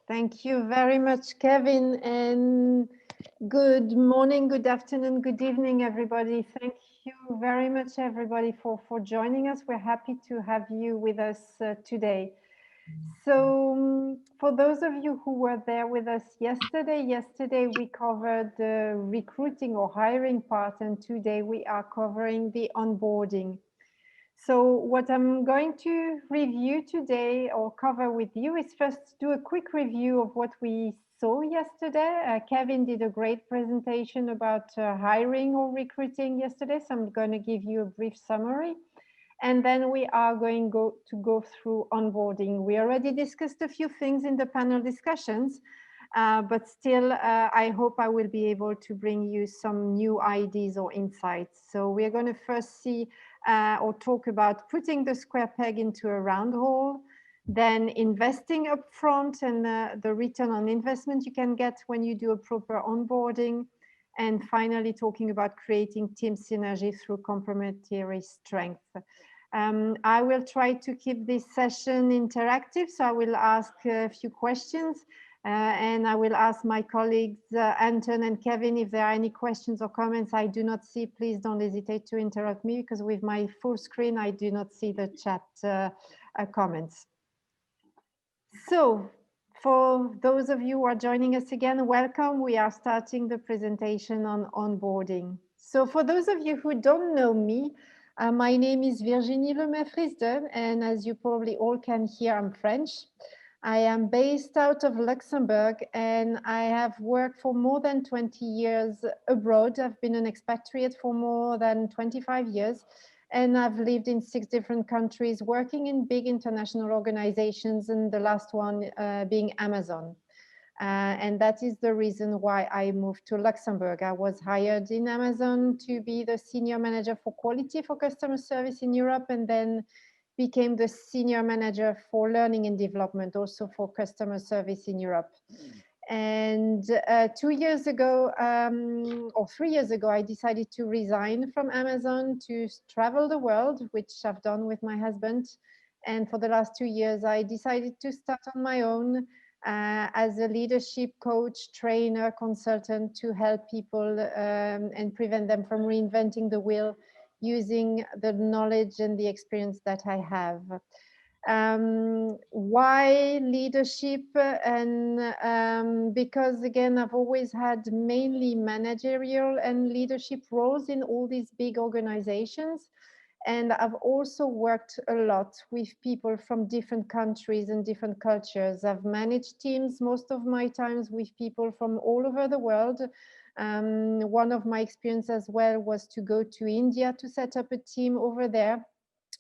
Thank you very much, Kevin, and good morning, good afternoon, good evening, everybody. Thank you very much, everybody, for joining us. We're happy to have you with us today. So for those of you who were there with us yesterday we covered the recruiting or hiring part, and today we are covering the onboarding. So what I'm going to review today or cover with you is first do a quick review of what we saw yesterday. Kevin did a great presentation about hiring or recruiting yesterday, so I'm going to give you a brief summary. And then we are going to go through onboarding. We already discussed a few things in the panel discussions, but still, I hope I will be able to bring you some new ideas or insights. So we're going to first see or talk about putting the square peg into a round hole, then investing upfront and the return on investment you can get when you do a proper onboarding, and finally talking about creating team synergy through complementary strength. I will try to keep this session interactive, so I will ask a few questions and I will ask my colleagues, Anton and Kevin, if there are any questions or comments I do not see, please don't hesitate to interrupt me, because with my full screen, I do not see the chat comments. So for those of you who are joining us again, welcome. We are starting the presentation on onboarding. So for those of you who don't know me, my name is Virginie Lemay-Frisde, and as you probably all can hear, I'm French. I am based out of Luxembourg, and I have worked for more than 20 years abroad. I've been an expatriate for more than 25 years, and I've lived in 6 different countries, working in big international organizations, and the last one being Amazon. And that is the reason why I moved to Luxembourg. I was hired in Amazon to be the senior manager for quality for customer service in Europe, and then became the senior manager for learning and development, also for customer service in Europe. And 2 years ago, or 3 years ago, I decided to resign from Amazon to travel the world, which I've done with my husband. And for the last 2 years, I decided to start on my own as a leadership coach, trainer, consultant, to help people and prevent them from reinventing the wheel using the knowledge and the experience that I have. Why leadership? And because again, I've always had mainly managerial and leadership roles in all these big organizations. And I've also worked a lot with people from different countries and different cultures. I've managed teams most of my times with people from all over the world. One of my experiences as well was to go to India to set up a team over there,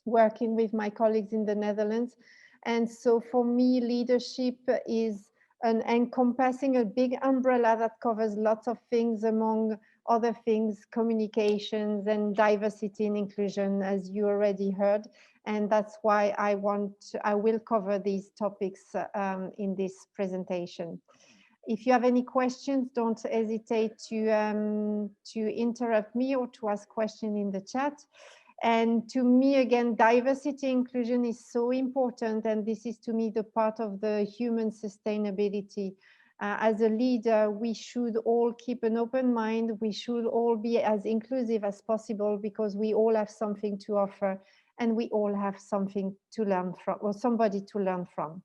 working with my colleagues in the Netherlands. And so for me, leadership is an encompassing a big umbrella that covers lots of things, among other things, communications and diversity and inclusion, as you already heard. And that's why I will cover these topics in this presentation. If you have any questions, don't hesitate to interrupt me or to ask questions in the chat. And to me, again, diversity inclusion is so important. And this is, to me, the part of the human sustainability. As a leader, we should all keep an open mind. We should all be as inclusive as possible, because we all have something to offer and we all have something to learn from, or somebody to learn from.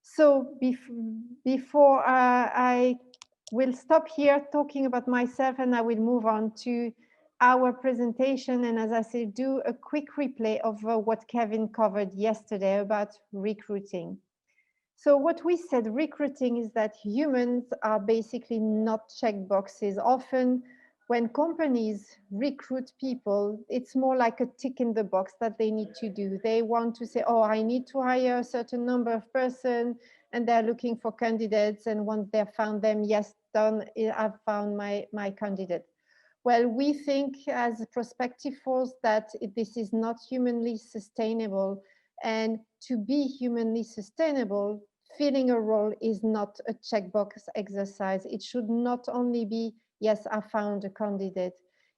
So before I will stop here talking about myself, and I will move on to our presentation, and as I said, do a quick replay of what Kevin covered yesterday about recruiting. So what we said, recruiting, is that humans are basically not checkboxes. Often when companies recruit people, it's more like a tick in the box that they need to do. They want to say, oh, I need to hire a certain number of persons, and they're looking for candidates, and once they've found them, yes, done, I've found my candidate. Well, we think as a prospective force that this is not humanly sustainable. And to be humanly sustainable, filling a role is not a checkbox exercise. It should not only be, yes, I found a candidate.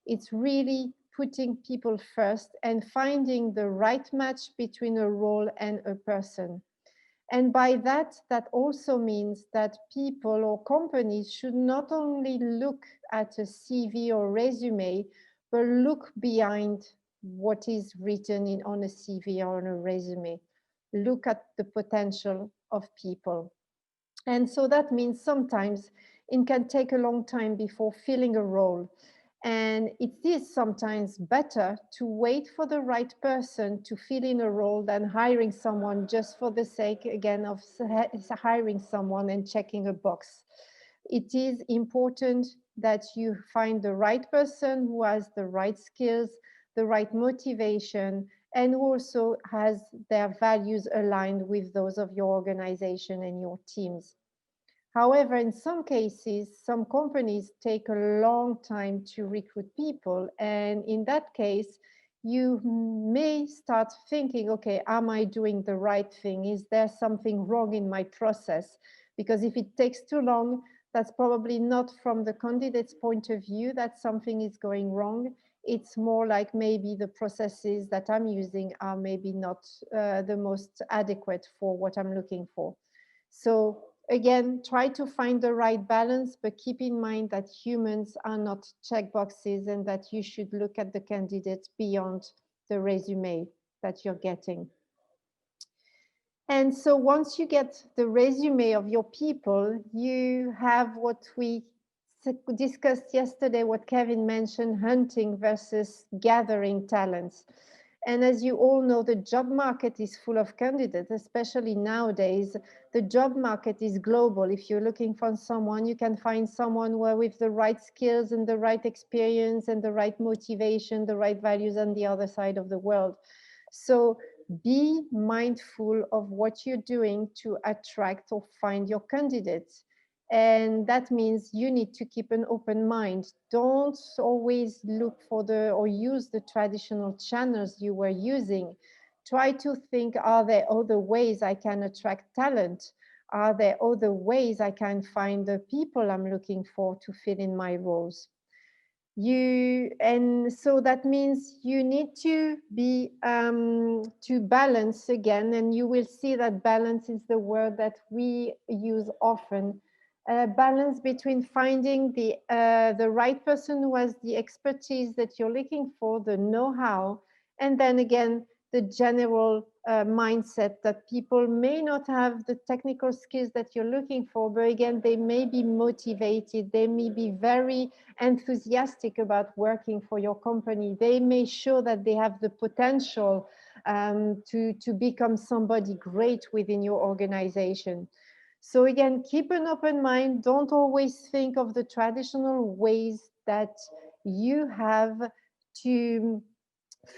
It's really putting people first and finding the right match between a role and a person. And by that, that also means that people or companies should not only look at a CV or resume, but look behind what is written on a CV or on a resume. Look at the potential of people. And so that means sometimes it can take a long time before filling a role. And it is sometimes better to wait for the right person to fill in a role than hiring someone just for the sake, again, of hiring someone and checking a box. It is important that you find the right person who has the right skills, the right motivation, and who also has their values aligned with those of your organization and your teams. However, in some cases, some companies take a long time to recruit people. And in that case, you may start thinking, okay, am I doing the right thing? Is there something wrong in my process? Because if it takes too long, that's probably not from the candidate's point of view that something is going wrong. It's more like maybe the processes that I'm using are maybe not the most adequate for what I'm looking for. So again, try to find the right balance, but keep in mind that humans are not checkboxes and that you should look at the candidate beyond the resume that you're getting. And so once you get the resume of your people, you have what we discussed yesterday, what Kevin mentioned, hunting versus gathering talents. And as you all know, the job market is full of candidates, especially nowadays. The job market is global. If you're looking for someone, you can find someone with the right skills and the right experience and the right motivation, the right values on the other side of the world. So be mindful of what you're doing to attract or find your candidates. And that means you need to keep an open mind. Don't always look for or use the traditional channels you were using. Try to think, are there other ways I can attract talent? Are there other ways I can find the people I'm looking for to fill in my roles? And so that means you need to be to balance again, and you will see that balance is the word that we use often. Balance between finding the right person who has the expertise that you're looking for, the know-how, and then again the general mindset that people may not have the technical skills that you're looking for, but again, they may be motivated, they may be very enthusiastic about working for your company. They may show that they have the potential to become somebody great within your organization. So again, keep an open mind. Don't always think of the traditional ways that you have to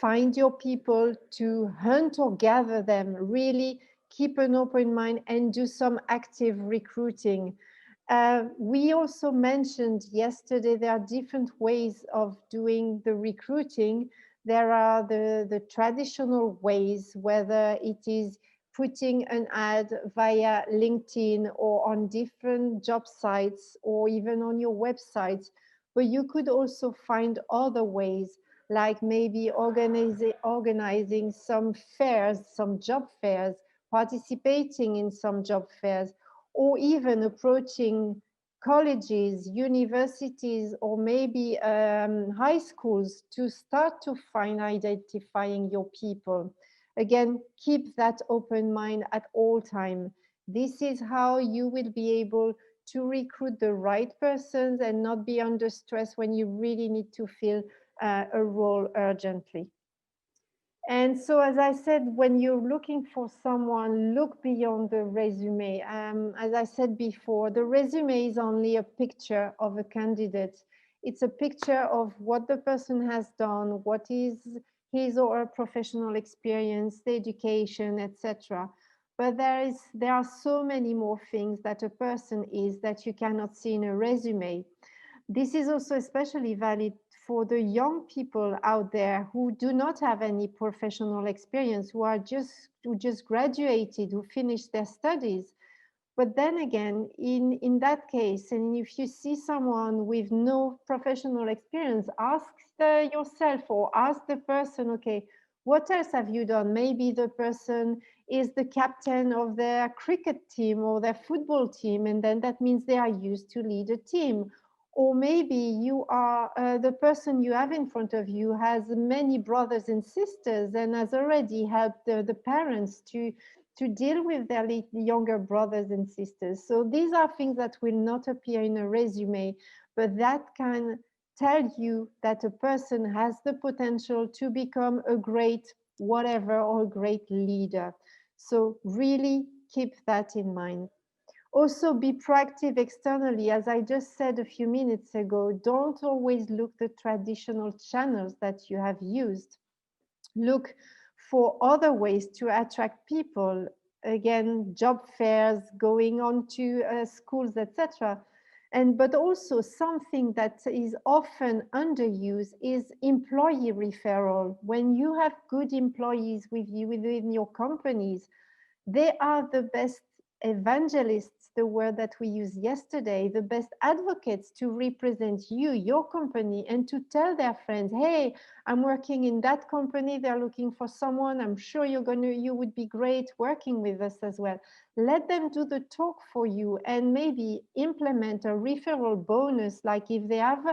find your people, to hunt or gather them. Really keep an open mind and do some active recruiting. We also mentioned yesterday there are different ways of doing the recruiting. There are the traditional ways, whether it is putting an ad via LinkedIn or on different job sites or even on your website. But you could also find other ways, like maybe organizing some fairs, some job fairs, participating in some job fairs, or even approaching colleges, universities, or maybe high schools to start to find identifying your people. Again, keep that open mind at all time. This is how you will be able to recruit the right persons and not be under stress when you really need to fill a role urgently. And so, as I said, when you're looking for someone, look beyond the resume. As I said before, the resume is only a picture of a candidate. It's a picture of what the person has done, what is his or her professional experience, the education, etc. But there are so many more things that a person is that you cannot see in a resume. This is also especially valid for the young people out there who do not have any professional experience, who just graduated, who finished their studies. But then again, in that case, and if you see someone with no professional experience, ask yourself or ask the person, okay, what else have you done? Maybe the person is the captain of their cricket team or their football team, and then that means they are used to lead a team. Or maybe you are the person you have in front of you has many brothers and sisters and has already helped the parents to deal with their younger brothers and sisters. So these are things that will not appear in a resume, but that can tell you that a person has the potential to become a great whatever or a great leader. So really keep that in mind. Also be proactive externally. As I just said a few minutes ago, don't always look the traditional channels that you have used. Look for other ways to attract people. Again, job fairs, going on to schools, etc. But also something that is often underused is employee referral. When you have good employees with you within your companies, they are the best evangelists, the word that we used yesterday, the best advocates to represent you, your company, and to tell their friends, hey, I'm working in that company, they're looking for someone, I'm sure you would be great working with us as well. Let them do the talk for you and maybe implement a referral bonus, like if they have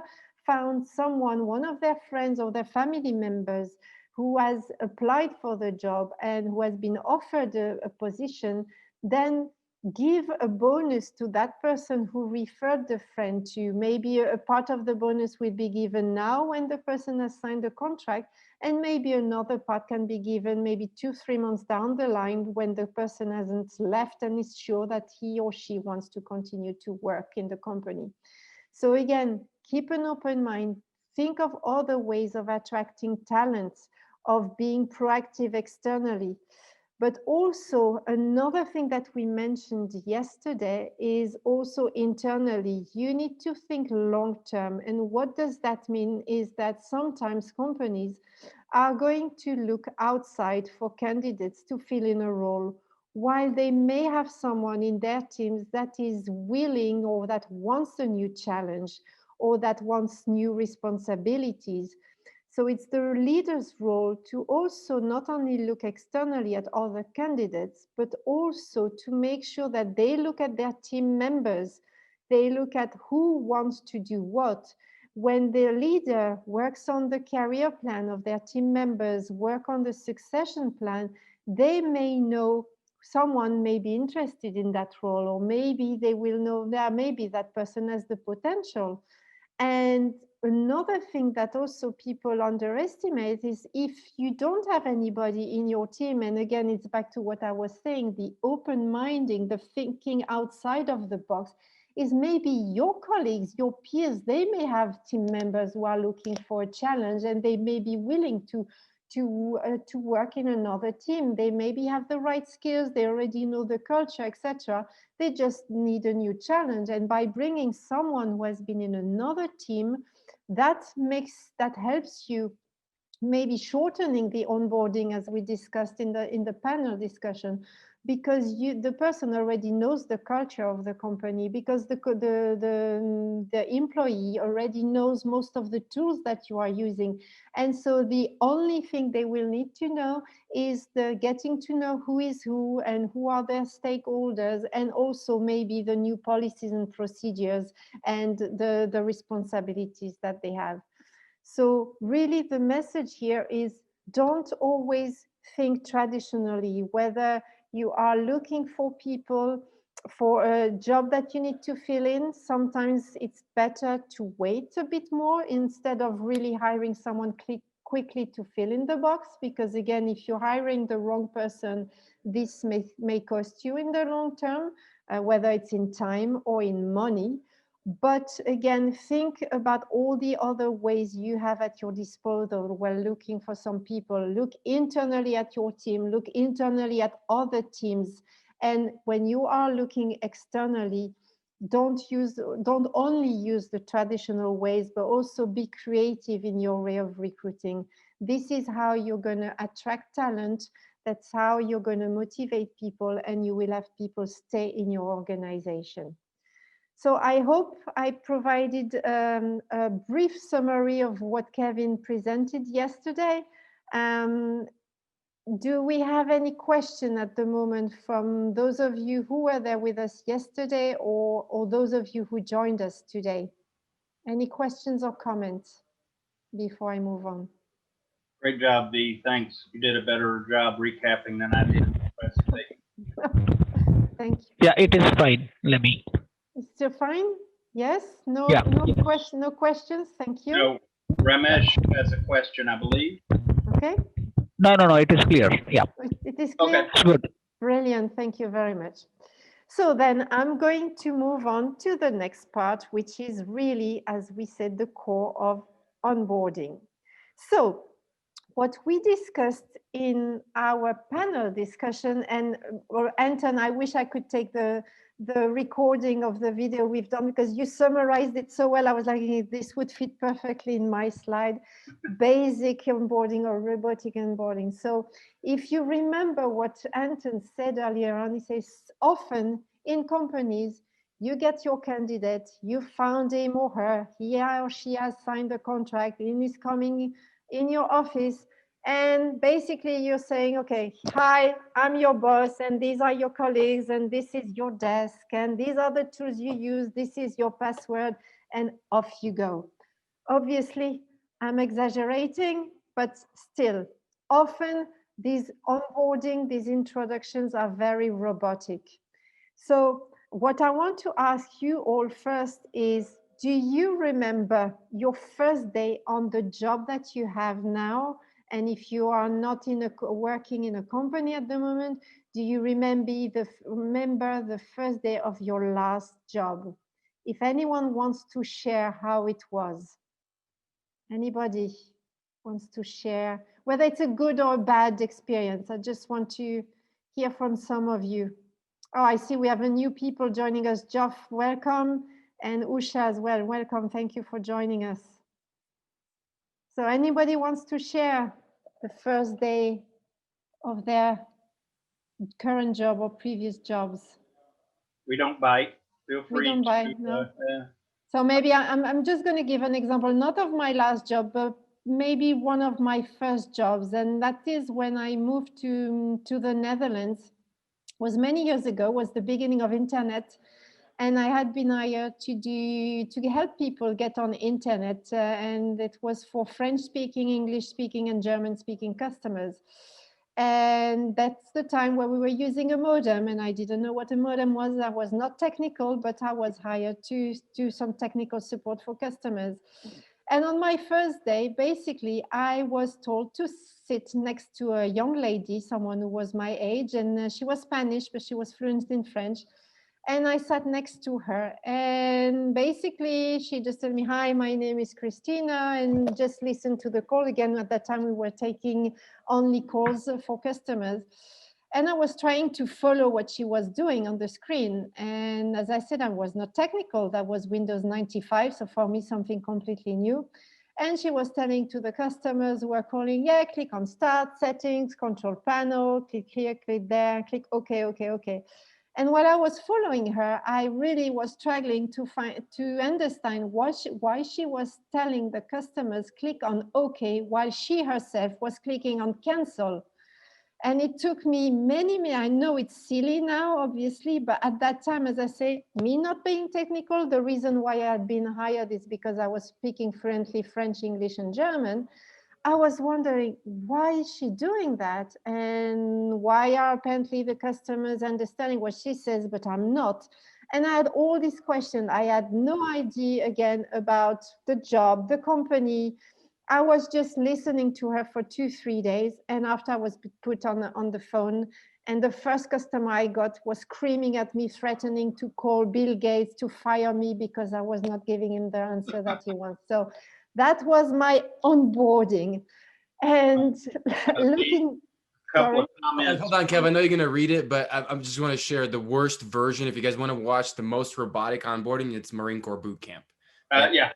found someone, one of their friends or their family members who has applied for the job and who has been offered a position, then give a bonus to that person who referred the friend to. Maybe a part of the bonus will be given now when the person has signed the contract, and maybe another part can be given maybe 2-3 months down the line when the person hasn't left and is sure that he or she wants to continue to work in the company. So again, keep an open mind. Think of other ways of attracting talents, of being proactive externally. But also another thing that we mentioned yesterday is also internally. You need to think long term. And what does that mean is that sometimes companies are going to look outside for candidates to fill in a role, while they may have someone in their teams that is willing or that wants a new challenge or that wants new responsibilities. So it's the leader's role to also not only look externally at other candidates, but also to make sure that they look at their team members. They look at who wants to do what. When the leader works on the career plan of their team members, work on the succession plan, they may know someone may be interested in that role, or maybe they will know that maybe that person has the potential. And another thing that also people underestimate is if you don't have anybody in your team, and again, it's back to what I was saying, the open minding, the thinking outside of the box, is maybe your colleagues, your peers, they may have team members who are looking for a challenge and they may be willing to work in another team. They maybe have the right skills, they already know the culture, etc. They just need a new challenge. And by bringing someone who has been in another team, that helps you maybe shortening the onboarding, as we discussed in the panel discussion, because the person already knows the culture of the company, because the employee already knows most of the tools that you are using. And so the only thing they will need to know is the getting to know who is who and who are their stakeholders, and also maybe the new policies and procedures and the responsibilities that they have. So really the message here is don't always think traditionally, whether you are looking for people for a job that you need to fill in. Sometimes it's better to wait a bit more instead of really hiring someone quickly to fill in the box, because again, if you're hiring the wrong person, this may cost you in the long term, whether it's in time or in money. But again, think about all the other ways you have at your disposal while looking for some people. Look internally at your team, look internally at other teams. And when you are looking externally, don't only use the traditional ways, but also be creative in your way of recruiting. This is how you're going to attract talent. That's how you're going to motivate people, and you will have people stay in your organization. So I hope I provided a brief summary of what Kevin presented yesterday. do we have any question at the moment from those of you who were there with us yesterday or those of you who joined us today? Any questions or comments before I move on? Great job, Dee. Thanks. You did a better job recapping than I did. Thank you. Yeah, it is fine. Let me. It's still fine? Yes? No, Yeah. no questions? Thank you. So Ramesh has a question, I believe. Okay. No, it is clear. Yeah. It is clear? Okay. It's good. Brilliant. Thank you very much. So then I'm going to move on to the next part, which is really, as we said, the core of onboarding. So what we discussed in our panel discussion, and Anton, I wish I could take the recording of the video we've done because you summarized it so well. I was like, hey, this would fit perfectly in my slide, basic onboarding or robotic onboarding. So if you remember what Anton said earlier on, he says often in companies, you get your candidate, you found him or her, he or she has signed a contract and is coming in your office, and basically you're saying, okay, hi, I'm your boss and these are your colleagues and this is your desk and these are the tools you use, this is your password, and off you go. Obviously, I'm exaggerating, but still, often these onboarding, these introductions are very robotic. So what I want to ask you all first is, do you remember your first day on the job that you have now? And if you are not working in a company at the moment, do you remember the first day of your last job? If anyone wants to share how it was. Anybody wants to share, whether it's a good or a bad experience? I just want to hear from some of you. Oh, I see we have a new people joining us. Geoff, welcome. And Usha as well, welcome. Thank you for joining us. So anybody wants to share the first day of their current job or previous jobs? We don't bite. Feel free. We don't bite, no. So maybe I'm just going to give an example, not of my last job, but maybe one of my first jobs. And that is when I moved to the Netherlands. Was many years ago, was the beginning of internet, and I had been hired to help people get on internet, and it was for French speaking, English speaking, and German speaking customers. And that's the time where we were using a modem, and I didn't know what a modem was. I was not technical, but I was hired to do some technical support for customers. And on my first day, basically, I was told to sit next to a young lady, someone who was my age, and she was Spanish, but she was fluent in French. And I sat next to her, and basically she just told me, hi, my name is Christina, and just listen to the call. Again, at that time we were taking only calls for customers. And I was trying to follow what she was doing on the screen. And as I said, I was not technical. That was Windows 95. So for me, something completely new. And she was telling to the customers who were calling, yeah, click on start, settings, control panel, click here, click there, click OK, OK, OK. And while I was following her, I really was struggling to understand why she was telling the customers click on OK while she herself was clicking on cancel. And it took me many, I know it's silly now, obviously, but at that time, as I say, me not being technical, the reason why I had been hired is because I was speaking fluently French, English, and German. I was wondering, why is she doing that? And why are apparently the customers understanding what she says, but I'm not? And I had all these questions. I had no idea, again, about the job, the company. I was just listening to her for 2-3 days. And after I was put on the phone, and the first customer I got was screaming at me, threatening to call Bill Gates to fire me because I was not giving him the answer that he wants. So that was my onboarding. And looking, Couple of Hold comments. on, Kev. I know you're going to read it, but I'm just want to share the worst version. If you guys want to watch the most robotic onboarding, it's Marine Corps boot camp. Yeah.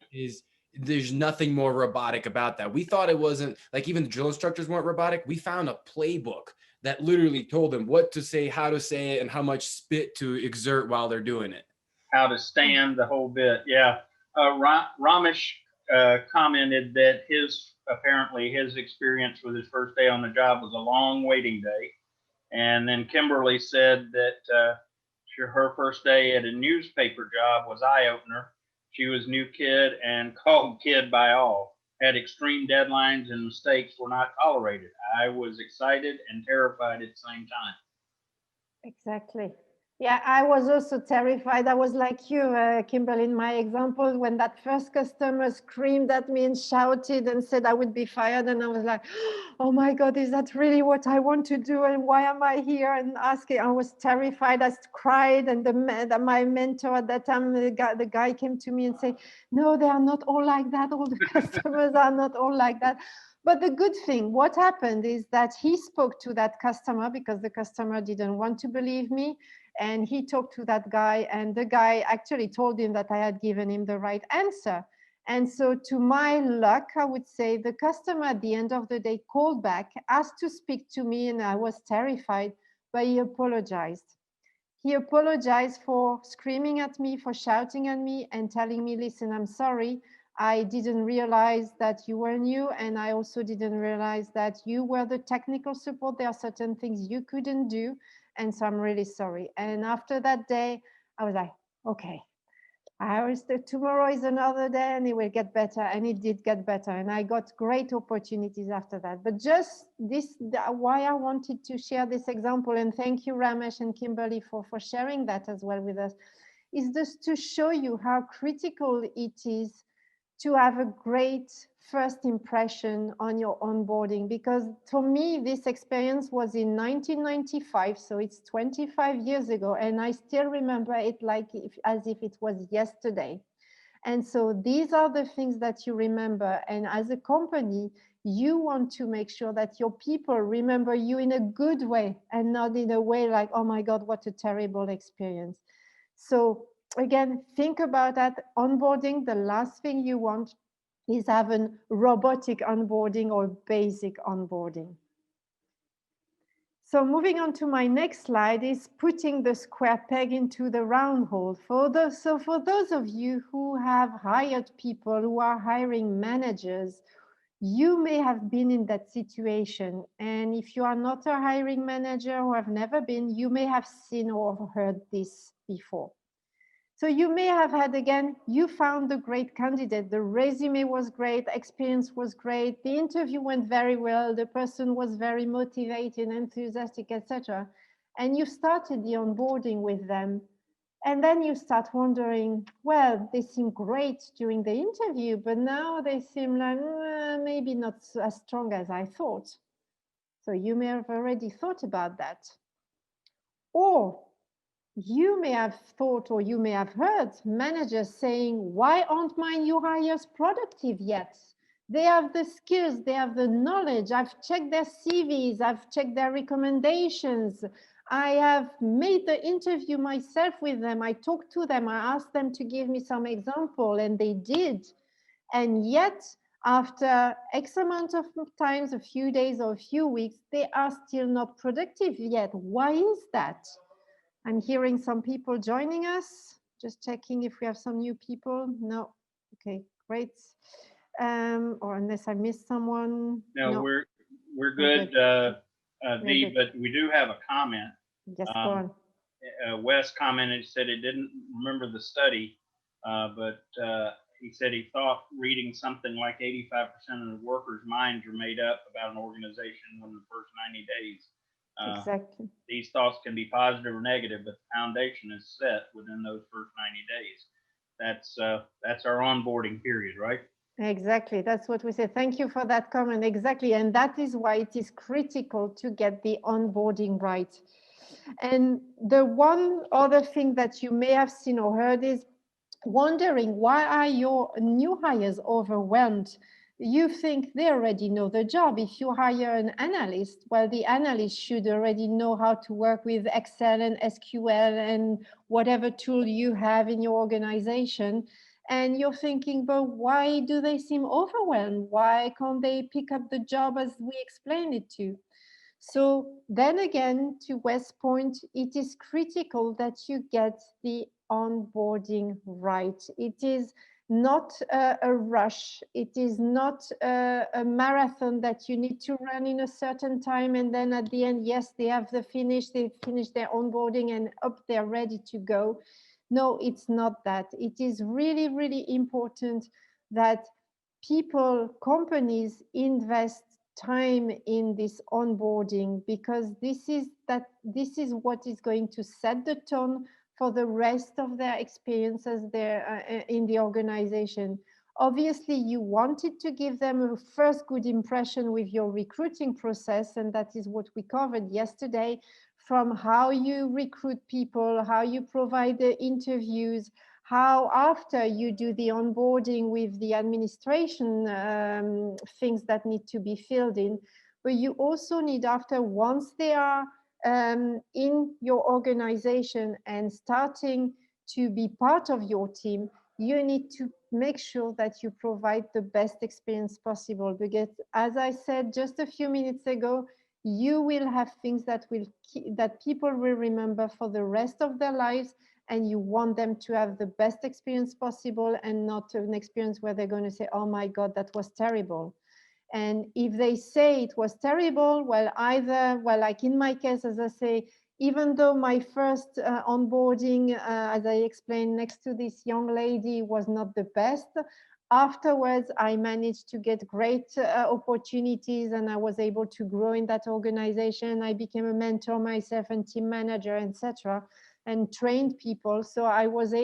There's nothing more robotic about that. We thought it wasn't, like, even the drill instructors weren't robotic. We found a playbook that literally told them what to say, how to say it, and how much spit to exert while they're doing it. How to stand, the whole bit. Yeah. Ramesh, commented that apparently his experience with his first day on the job was a long waiting day. And then Kimberly said that her first day at a newspaper job was eye-opener. She was new kid and called kid by all, had extreme deadlines and mistakes were not tolerated. I was excited and terrified at the same time. Exactly. Yeah, I was also terrified. I was like you, Kimberly, in my example, when that first customer screamed at me and shouted and said I would be fired. And I was like, oh my God, is that really what I want to do? And why am I here? And asking, I was terrified. I cried. And my mentor at that time, the guy came to me and said, no, they are not all like that. All the customers are not all like that. But the good thing, what happened is that he spoke to that customer because the customer didn't want to believe me. And he talked to that guy, and the guy actually told him that I had given him the right answer. And so to my luck, I would say the customer at the end of the day called back, asked to speak to me, and I was terrified, but he apologized. He apologized for screaming at me, for shouting at me and telling me, listen, I'm sorry. I didn't realize that you were new, and I also didn't realize that you were the technical support. There are certain things you couldn't do. And so I'm really sorry. And after that day, I was like, okay, tomorrow is another day and it will get better. And it did get better. And I got great opportunities after that. But just why I wanted to share this example, and thank you, Ramesh and Kimberly, for sharing that as well with us, is just to show you how critical it is to have a great first impression on your onboarding. Because for me, this experience was in 1995, so it's 25 years ago, and I still remember it as if it was yesterday. And so these are the things that you remember. And as a company, you want to make sure that your people remember you in a good way and not in a way like, oh my God, what a terrible experience. So again, think about that onboarding. The last thing you want is have a robotic onboarding or basic onboarding. So moving on to my next slide is putting the square peg into the round hole. For those of you who have hired people, who are hiring managers, you may have been in that situation. And if you are not a hiring manager or have never been, you may have seen or heard this before. So you may have had, again, you found a great candidate. The resume was great, experience was great, the interview went very well, the person was very motivated, enthusiastic, etc. And you started the onboarding with them. And then you start wondering, well, they seem great during the interview, but now they seem like maybe not as strong as I thought. So you may have already thought about that. Or you may have thought, or you may have heard managers saying, why aren't my new hires productive yet? They have the skills, they have the knowledge. I've checked their CVs, I've checked their recommendations. I have made the interview myself with them. I talked to them, I asked them to give me some example, and they did. And yet, after X amount of times, a few days or a few weeks, they are still not productive yet. Why is that? I'm hearing some people joining us. Just checking if we have some new people. No. Okay, great. Or unless I missed someone. No. We're good, Dee, but we do have a comment. Yes, go on. Wes commented, said it didn't remember the study, but he said he thought reading something like 85% of the workers' minds are made up about an organization within the first 90 days. Exactly. These thoughts can be positive or negative, but the foundation is set within those first 90 days. That's our onboarding period, right? Exactly. That's what we say. Thank you for that comment. Exactly. And that is why it is critical to get the onboarding right. And the one other thing that you may have seen or heard is wondering, why are your new hires overwhelmed? You think they already know the job. If you hire an analyst, well, the analyst should already know how to work with Excel and SQL and whatever tool you have in your organization. And you're thinking, but why do they seem overwhelmed? Why can't they pick up the job as we explained it to? So then again, to Wes' point, it is critical that you get the onboarding right. It is not a rush. It is not a marathon that you need to run in a certain time, and then at the end, yes, they finish their onboarding and up, they're ready to go. No, it's not that. It is really, really important that people, companies invest time in this onboarding, because this is what is going to set the tone for the rest of their experiences there in the organization. Obviously, you wanted to give them a first good impression with your recruiting process, and that is what we covered yesterday, from how you recruit people, how you provide the interviews, how after you do the onboarding with the administration things that need to be filled in. But you also need, after, once they are in your organization and starting to be part of your team, you need to make sure that you provide the best experience possible. Because as I said just a few minutes ago, you will have things that people will remember for the rest of their lives, and you want them to have the best experience possible, and not an experience where they're going to say, oh my God, that was terrible. And if they say it was terrible, well, like in my case, as I say, even though my first onboarding, as I explained, next to this young lady was not the best, afterwards, I managed to get great opportunities, and I was able to grow in that organization. I became a mentor myself and team manager, etc., and trained people. So I was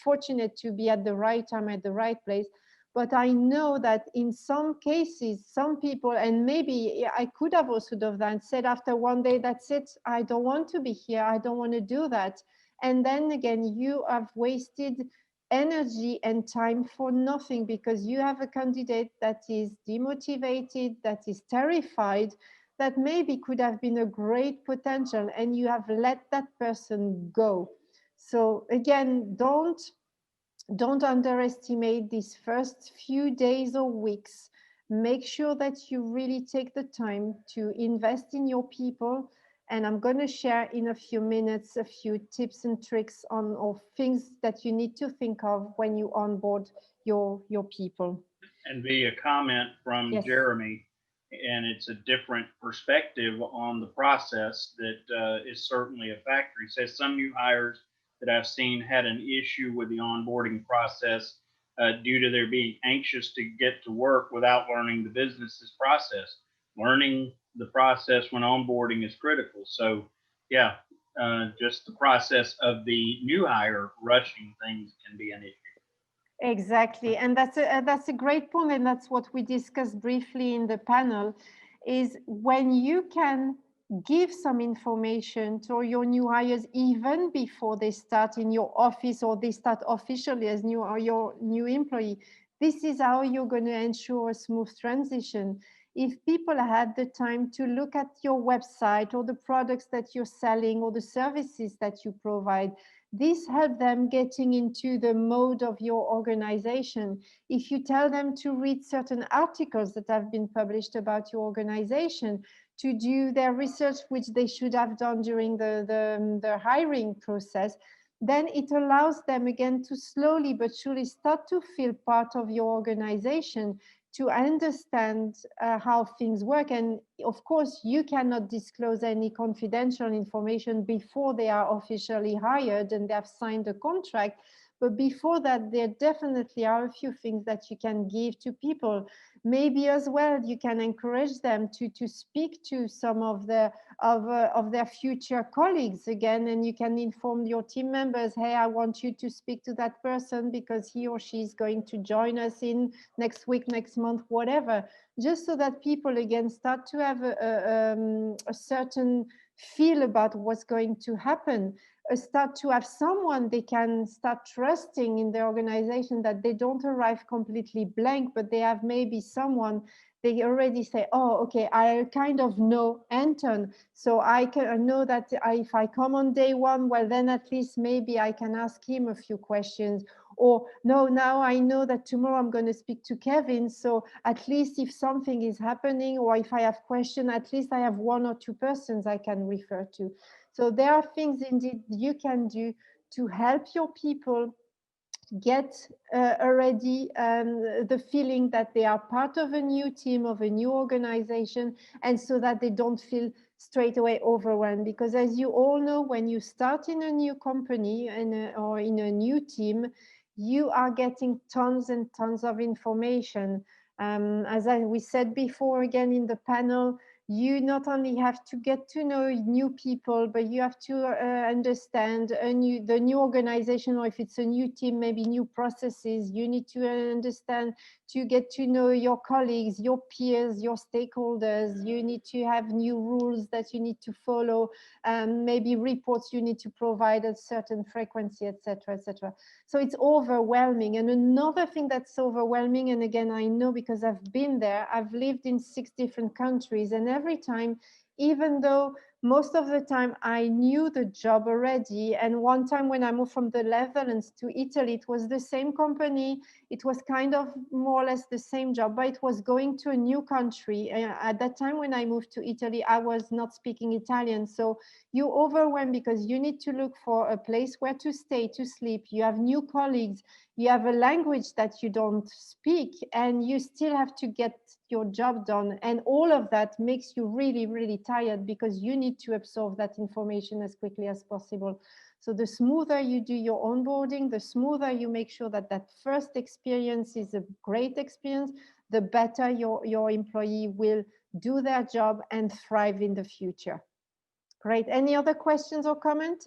fortunate to be at the right time, at the right place. But I know that in some cases, some people, and maybe I could have also done that, said after one day, that's it, I don't want to be here, I don't want to do that. And then again, you have wasted energy and time for nothing, because you have a candidate that is demotivated, that is terrified, that maybe could have been a great potential, and you have let that person go. So again, don't underestimate these first few days or weeks. Make sure that you really take the time to invest in your people. And I'm going to share in a few minutes a few tips and tricks or things that you need to think of when you onboard your people. And be a comment from Yes. Jeremy, and it's a different perspective on the process that is certainly a factor. He says some new hires that I've seen had an issue with the onboarding process due to their being anxious to get to work without learning the business's process. Learning the process when onboarding is critical. So yeah, just the process of the new hire rushing things can be an issue. Exactly, and that's a great point, and that's what we discussed briefly in the panel, is when you can give some information to your new hires even before they start in your office, or they start officially as your new employee. This is how you're going to ensure a smooth transition. If people had the time to look at your website, or the products that you're selling, or the services that you provide, this helps them getting into the mode of your organization. If you tell them to read certain articles that have been published about your organization, to do their research, which they should have done during the hiring process, then it allows them again to slowly but surely start to feel part of your organization, to understand how things work. And of course, you cannot disclose any confidential information before they are officially hired and they have signed a contract. But before that, there definitely are a few things that you can give to people. Maybe as well, you can encourage them to speak to some of their future colleagues again, and you can inform your team members, hey, I want you to speak to that person because he or she is going to join us in next week, next month, whatever, just so that people again start to have a certain feel about what's going to happen. Start to have someone they can start trusting in the organization, that they don't arrive completely blank, but they have maybe someone they already say, oh, okay, I kind of know Anton, so I can know that if I come on day one, well, then at least maybe I can ask him a few questions. Or no, now I know that tomorrow I'm going to speak to Kevin, so at least if something is happening, or if I have questions, at least I have one or two persons I can refer to. So there are things indeed you can do to help your people get already the feeling that they are part of a new team, of a new organization, and so that they don't feel straight away overwhelmed. Because as you all know, when you start in a new company or in a new team, you are getting tons and tons of information. As we said before, again in the panel, you not only have to get to know new people, but you have to understand the new organization, or if it's a new team, maybe new processes. You need to understand, to get to know your colleagues, your peers, your stakeholders. You need to have new rules that you need to follow, maybe reports you need to provide at certain frequency, etc., etc. So it's overwhelming. And another thing that's overwhelming, and again, I know because I've been there, I've lived in 6 different countries, and every time, even though most of the time I knew the job already, and one time when I moved from the Netherlands to Italy, it was the same company, it was kind of more or less the same job, but it was going to a new country. At that time when I moved to Italy, I was not speaking Italian, so you're overwhelmed because you need to look for a place where to stay, to sleep. You have new colleagues, you have a language that you don't speak, and you still have to get your job done. And all of that makes you really, really tired because you need to absorb that information as quickly as possible. So the smoother you do your onboarding, the smoother you make sure that that first experience is a great experience, the better your employee will do their job and thrive in the future. Great. Any other questions or comments?